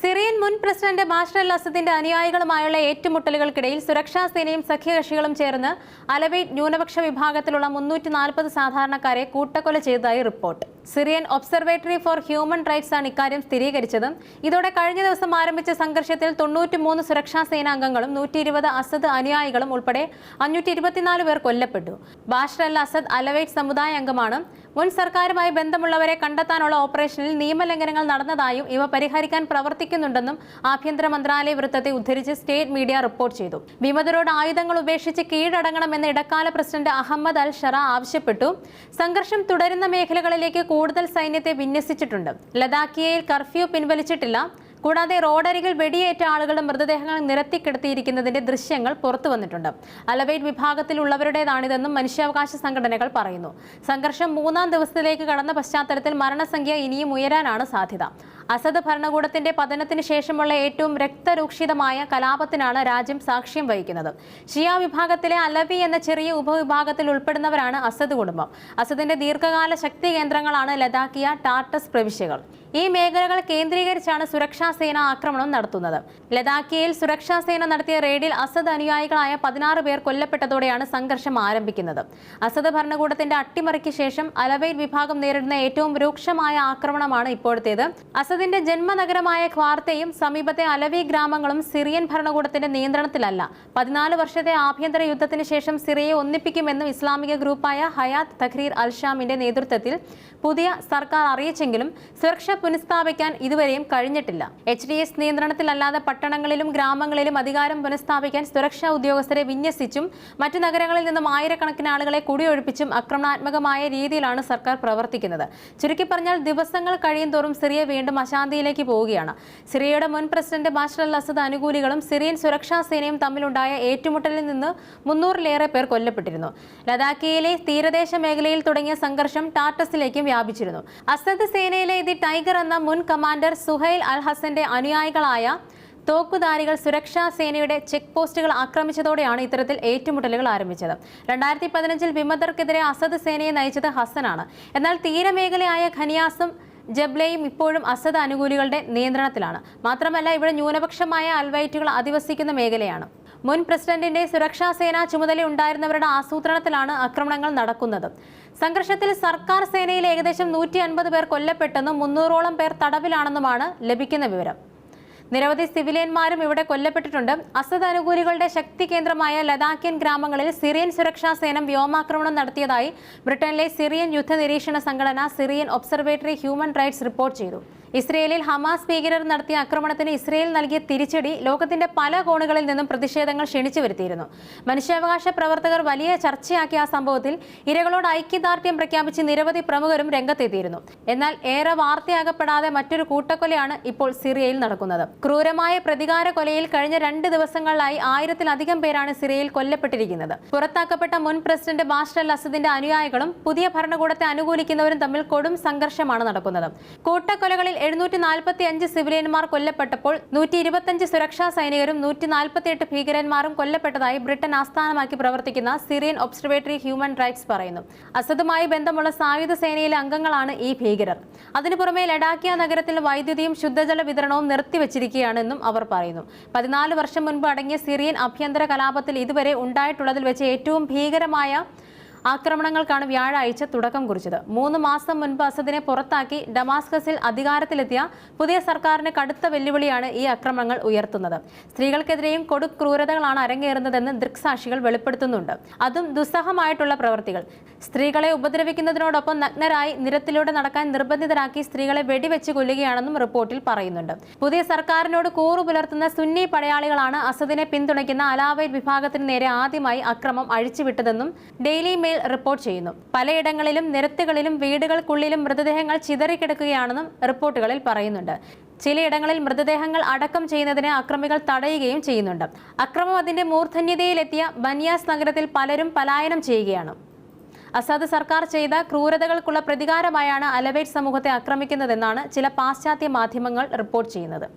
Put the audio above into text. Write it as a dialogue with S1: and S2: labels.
S1: Syrian മുൻ president Bashar അൽ അസദിന്റെ അനുയായികളുമായുള്ള ഏറ്റുമുട്ടലുകൾക്കിടയിൽ സുരക്ഷാ സേനയും സഖ്യകക്ഷികളും ചേർന്ന് അലവൈറ്റ് ന്യൂനപക്ഷ വിഭാഗത്തിലുള്ള 340 സാധാരണക്കാരെ കൂട്ടക്കൊല ചെയ്തതായി report. Syrian observatory for human rights ആണ് ഇക്കാര്യം സ്ഥിരീകരിച്ചത്. ഇതോടെ കഴിഞ്ഞ ദിവസം ആരംഭിച്ച സംഘർഷത്തിൽ 93 സുരക്ഷാ സേനാംഗങ്ങളും 120 അസദ് അനുയായികളും ഉൾപ്പെടെ 524 പേർ കൊല്ലപ്പെട്ടു. ബാഷർ അൽ അസദ് അലവൈറ്റ് സമുദായ അംഗമാണ്. മുൻ സർക്കാരുമായി ബന്ധമുള്ളവരെ കണ്ടെത്താനുള്ള ഓപ്പറേഷനിൽ നിയമലംഘനങ്ങൾ നടന്നതായും ഇവ പരിഹരിക്കാൻ പ്രവർത്തിക്കുന്നുണ്ടെന്നും ആഭ്യന്തര മന്ത്രാലയ വൃത്തത്തെ ഉദ്ധരിച്ച് സ്റ്റേറ്റ് മീഡിയ റിപ്പോർട്ട് ചെയ്തു. വിമതരോട് ആയുധങ്ങൾ ഉപേക്ഷിച്ച് കീഴടങ്ങണമെന്ന് ഇടക്കാല പ്രസിഡന്റ് അഹമ്മദ് അൽ ഷറ ആവശ്യപ്പെട്ടു. സംഘർഷം തുടരുന്ന മേഖലകളിലേക്ക് കൂടുതൽ സൈന്യത്തെ വിന്യസിച്ചിട്ടുണ്ട്. ലഡാക്കിയയിൽ കർഫ്യൂ പിൻവലിച്ചിട്ടില്ല. കൂടാതെ റോഡരികിൽ വെടിയേറ്റ ആളുകളുടെ മൃതദേഹങ്ങൾ നിരത്തിക്കിടത്തിയിരിക്കുന്നതിന്റെ ദൃശ്യങ്ങൾ പുറത്തു വന്നിട്ടുണ്ട്. അലവൈറ്റ് വിഭാഗത്തിലുള്ളവരുടേതാണിതെന്നും മനുഷ്യാവകാശ സംഘടനകൾ പറയുന്നു. സംഘർഷം 3-ാം ദിവസത്തിലേക്ക് കടന്ന പശ്ചാത്തലത്തിൽ മരണസംഖ്യ ഇനിയും ഉയരാനാണ് സാധ്യത. അസദ് ഭരണകൂടത്തിന്റെ പതനത്തിന് ശേഷമുള്ള ഏറ്റവും രക്തരൂക്ഷിതമായ കലാപത്തിനാണ് രാജ്യം സാക്ഷ്യം വഹിക്കുന്നത്. ഷിയ വിഭാഗത്തിലെ അലവി എന്ന ചെറിയ ഉപവിഭാഗത്തിൽ ഉൾപ്പെടുന്നവരാണ് അസദ് കുടുംബം. അസദിന്റെ ദീർഘകാല ശക്തി കേന്ദ്രങ്ങളാണ് ലഡാക്കിയ, ടാർട്ടസ് പ്രവിശ്യകൾ. ഈ മേഖലകൾ കേന്ദ്രീകരിച്ചാണ് സുരക്ഷാ സേന ആക്രമണം നടത്തുന്നത്. ലഡാക്കിയയിൽ സുരക്ഷാ സേന നടത്തിയ റെയ്ഡിൽ അസദ് അനുയായികളായ 16 പേർ കൊല്ലപ്പെട്ടതോടെയാണ് സംഘർഷം ആരംഭിക്കുന്നത്. അസദ് ഭരണകൂടത്തിന്റെ അട്ടിമറിക്ക് ശേഷം അലവൈറ്റ് വിഭാഗം നേരിടുന്ന ഏറ്റവും രൂക്ഷമായ ആക്രമണമാണ് ഇപ്പോഴത്തേത്. അസദിന്റെ ജന്മനഗരമായ ഖ്വാർത്തയും സമീപത്തെ അലവി ഗ്രാമങ്ങളും സിറിയൻ ഭരണകൂടത്തിന്റെ നിയന്ത്രണത്തിലല്ല. 14 വർഷത്തെ ആഭ്യന്തര യുദ്ധത്തിന് ശേഷം സിറിയയെ ഒന്നിപ്പിക്കുമെന്നും ഇസ്ലാമിക ഗ്രൂപ്പായ ഹയാത്ത് തഹ്രീർ അൽ ഷാമിന്റെ നേതൃത്വത്തിൽ പുതിയ സർക്കാർ അറിയിച്ചെങ്കിലും സുരക്ഷ പുനഃസ്ഥാപിക്കാൻ ഇതുവരെയും കഴിഞ്ഞിട്ടില്ല. HDS നിയന്ത്രണത്തിലല്ലാതെ പട്ടണങ്ങളിലും ഗ്രാമങ്ങളിലും അധികാരം പുനഃസ്ഥാപിക്കാൻ സുരക്ഷാ ഉദ്യോഗസ്ഥരെ വിന്യസിച്ചും മറ്റു നഗരങ്ങളിൽ നിന്നും ആയിരക്കണക്കിന് ആളുകളെ കുടിയൊഴിപ്പിച്ചും ആക്രമണാത്മകമായ രീതിയിലാണ് സർക്കാർ പ്രവർത്തിക്കുന്നത്. ചുരുക്കി പറഞ്ഞാൽ ദിവസങ്ങൾ കഴിയുന്തോറും സിറിയ വീണ്ടും അശാന്തിയിലേക്ക് പോവുകയാണ്. സിറിയയുടെ മുൻ പ്രസിഡന്റ് ബാഷർ അൽ അസദ് അനുകൂലികളും സിറിയൻ സുരക്ഷാ സേനയും തമ്മിലുണ്ടായ ഏറ്റുമുട്ടലിൽ നിന്ന് 300-ലേറെ പേർ കൊല്ലപ്പെട്ടിരുന്നു. ലഡാക്കിയയിലെ തീരദേശ മേഖലയിൽ തുടങ്ങിയ സംഘർഷം ടാർട്ടസിലേക്കും വ്യാപിച്ചിരുന്നു. അസദ് സേനയിലെ ദി ടൈഗർ എന്ന മുൻ കമാൻഡർ സുഹൈൽ അൽ ഹസന്റെ അനുയായികളായ തോക്കുധാരികൾ സുരക്ഷാ സേനയുടെ ചെക്ക് പോസ്റ്റുകൾ ആക്രമിച്ചതോടെയാണ് ഇത്തരത്തിൽ ഏറ്റുമുട്ടലുകൾ ആരംഭിച്ചത്. 2015-ൽ വിമതർക്കെതിരെ അസദ് സേനയെ നയിച്ചത് ഹസനാണ്. എന്നാൽ തീരമേഖലയായ ഖനിയാസും ജബ്ലയും ഇപ്പോഴും അസദ് അനുകൂലികളുടെ നിയന്ത്രണത്തിലാണ്. മാത്രമല്ല ഇവിടെ ന്യൂനപക്ഷമായ അൽവൈറ്റുകൾ അധിവസിക്കുന്ന മേഖലയാണ്. മുൻ പ്രസിഡന്റിന്റെ സുരക്ഷാ സേന ചുമതലയുണ്ടായിരുന്നവരുടെ ആസൂത്രണത്തിലാണ് ആക്രമണങ്ങൾ നടക്കുന്നത്. സംഘർഷത്തിൽ സർക്കാർ സേനയിൽ ഏകദേശം 150 പേർ കൊല്ലപ്പെട്ടെന്നും 300-ഓളം പേർ തടവിലാണെന്നുമാണ് ലഭിക്കുന്ന വിവരം. നിരവധി സിവിലിയന്മാരും ഇവിടെ കൊല്ലപ്പെട്ടിട്ടുണ്ട്. അസദ് അനുകൂലികളുടെ ശക്തി കേന്ദ്രമായ ലഡാക്കിയൻ ഗ്രാമങ്ങളിൽ സിറിയൻ സുരക്ഷാ സേന വ്യോമാക്രമണം നടത്തിയതായി ബ്രിട്ടനിലെ സിറിയൻ യുദ്ധ നിരീക്ഷണ സംഘടന Syrian observatory human rights report ചെയ്തു. ഇസ്രയേലിൽ ഹമാസ് ഭീകരർ നടത്തിയ ആക്രമണത്തിന് ഇസ്രയേൽ നൽകിയ തിരിച്ചടി ലോകത്തിന്റെ പല കോണുകളിൽ നിന്നും പ്രതിഷേധങ്ങൾ ക്ഷണിച്ചു വരുത്തിയിരുന്നു. മനുഷ്യാവകാശ പ്രവർത്തകർ വലിയ ചർച്ചയാക്കിയ ആ സംഭവത്തിൽ ഇരകളോട് ഐക്യദാർഢ്യം പ്രഖ്യാപിച്ച് നിരവധി പ്രമുഖരും രംഗത്തെത്തിയിരുന്നു. എന്നാൽ ഏറെ വാർത്തയാകപ്പെടാതെ മറ്റൊരു കൂട്ടക്കൊലയാണ് ഇപ്പോൾ സിറിയയിൽ നടക്കുന്നത്. ക്രൂരമായ പ്രതികാര കൊലയിൽ കഴിഞ്ഞ 2 ദിവസങ്ങളിലായി 1000-ലധികം പേരാണ് സിറിയയിൽ കൊല്ലപ്പെട്ടിരിക്കുന്നത്. പുറത്താക്കപ്പെട്ട മുൻ പ്രസിഡന്റ് ബാഷർ അൽ അസദിന്റെ അനുയായികളും പുതിയ ഭരണകൂടത്തെ അനുകൂലിക്കുന്നവരും തമ്മിൽ കൊടും സംഘർഷമാണ് നടക്കുന്നത്. കൂട്ടക്കൊലകളിൽ 745 സിവിലിയന്മാർ കൊല്ലപ്പെട്ടപ്പോൾ 125 സുരക്ഷാ സൈനികരും 148 ഭീകരന്മാരും കൊല്ലപ്പെട്ടതായി ബ്രിട്ടൻ ആസ്ഥാനമാക്കി പ്രവർത്തിക്കുന്ന സിറിയൻ ഒബ്സർവേറ്ററി ഹ്യൂമൻ റൈറ്റ്സ് പറയുന്നു. അസദുമായി ബന്ധമുള്ള സായുധ സേനയിലെ അംഗങ്ങളാണ് ഈ ഭീകരർ. അതിനു പുറമെ ലഡാക്കിയ നഗരത്തിൽ വൈദ്യുതിയും ശുദ്ധജല വിതരണവും നിർത്തിവച്ചിരിക്കുകയാണെന്നും അവർ പറയുന്നു. 14 വർഷം മുൻപ് അടങ്ങിയ സിറിയൻ ആഭ്യന്തര കലാപത്തിൽ ഇതുവരെ ഉണ്ടായിട്ടുള്ളതിൽ വെച്ച് ഏറ്റവും ഭീകരമായ ആക്രമണങ്ങൾക്കാണ് വ്യാഴാഴ്ച തുടക്കം കുറിച്ചത്. 3 മാസം മുൻപ് അസദിനെ പുറത്താക്കി ഡമാസ്കസിൽ അധികാരത്തിലെത്തിയ പുതിയ സർക്കാരിന് കടുത്ത വെല്ലുവിളിയാണ് ഈ ആക്രമണങ്ങൾ ഉയർത്തുന്നത്. സ്ത്രീകൾക്കെതിരെയും കൊടുക്രൂരതകളാണ് അരങ്ങേറുന്നതെന്ന് ദൃക്സാക്ഷികൾ വെളിപ്പെടുത്തുന്നുണ്ട്. അതും ദുസ്സഹമായിട്ടുള്ള പ്രവൃത്തികൾ. സ്ത്രീകളെ ഉപദ്രവിക്കുന്നതിനോടൊപ്പം നഗ്നരായി നിരത്തിലൂടെ നടക്കാൻ നിർബന്ധിതരാക്കി സ്ത്രീകളെ വെടിവെച്ച് കൊല്ലുകയാണെന്നും റിപ്പോർട്ടിൽ പറയുന്നുണ്ട്. പുതിയ സർക്കാരിനോട് കൂറു പുലർത്തുന്ന സുന്നി പടയാളികളാണ് അസദിനെ പിന്തുണയ്ക്കുന്ന അലാവൈറ്റ് വിഭാഗത്തിന് നേരെ ആദ്യമായി അക്രമം അഴിച്ചുവിട്ടതെന്നും ഡെയിലി റിപ്പോർട്ട് ചെയ്യുന്നു. പലയിടങ്ങളിലും നിരത്തുകളിലും വീടുകൾക്കുള്ളിലും മൃതദേഹങ്ങൾ ചിതറിക്കിടക്കുകയാണെന്നും റിപ്പോർട്ടുകളിൽ പറയുന്നുണ്ട്. ചിലയിടങ്ങളിൽ മൃതദേഹങ്ങൾ അടക്കം ചെയ്യുന്നതിന് അക്രമികൾ തടയുകയും ചെയ്യുന്നുണ്ട്. അക്രമം അതിന്റെ മൂർധന്യതയിലെത്തിയ ബനിയാസ് നഗരത്തിൽ പലരും പലായനം ചെയ്യുകയാണ്. അസദ് സർക്കാർ ചെയ്ത ക്രൂരതകൾക്കുള്ള പ്രതികാരമായാണ് അലവൈറ്റ് സമൂഹത്തെ ആക്രമിക്കുന്നതെന്നാണ് ചില പാശ്ചാത്യ മാധ്യമങ്ങൾ റിപ്പോർട്ട് ചെയ്യുന്നത്.